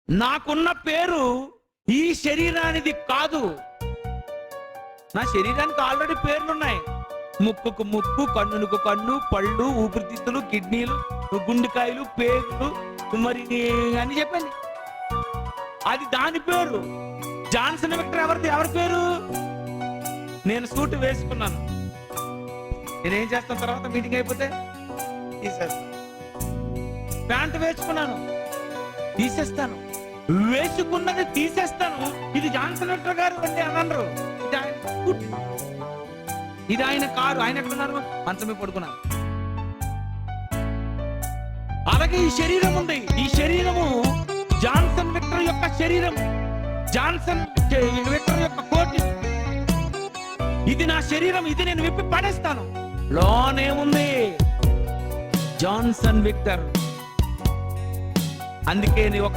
నాకున్న పేరు ఈ శరీరానిది కాదు. నా శరీరానికి ఆల్రెడీ పేర్లున్నాయి. ముక్కుకు ముక్కు, కన్నుకు కన్ను, పళ్ళు, ఊపిరితిత్తులు, కిడ్నీలు, గుండెకాయలు, పేగులు, మరి అని చెప్పండి. అది దాని పేరు. జాన్సన్ విక్టర్ ఎవరి పేరు? నేను సూట్ వేసుకున్నాను. నేనేం చేస్తాను తర్వాత మీటింగ్ అయిపోతే? తీసేస్తాను. ప్యాంట్ వేసుకున్నాను, తీసేస్తాను. వేసుకున్నది తీసేస్తాను. ఇది జాన్సన్ విక్టర్ గారు అంటే అనరు. ఇది ఆయన కారు. ఆయన ఎక్కడున్నారు? మంచమే పడుకున్నారు. అలాగే ఈ శరీరం ఉంది. ఈ శరీరము జాన్సన్ విక్టర్ యొక్క శరీరం, జాన్సన్ విక్టర్ యొక్క కోటి. ఇది నా శరీరం. ఇది నేను విప్పి పడేస్తాను. లోనేముంది? Johnson Victor. అందుకే నీ ఒక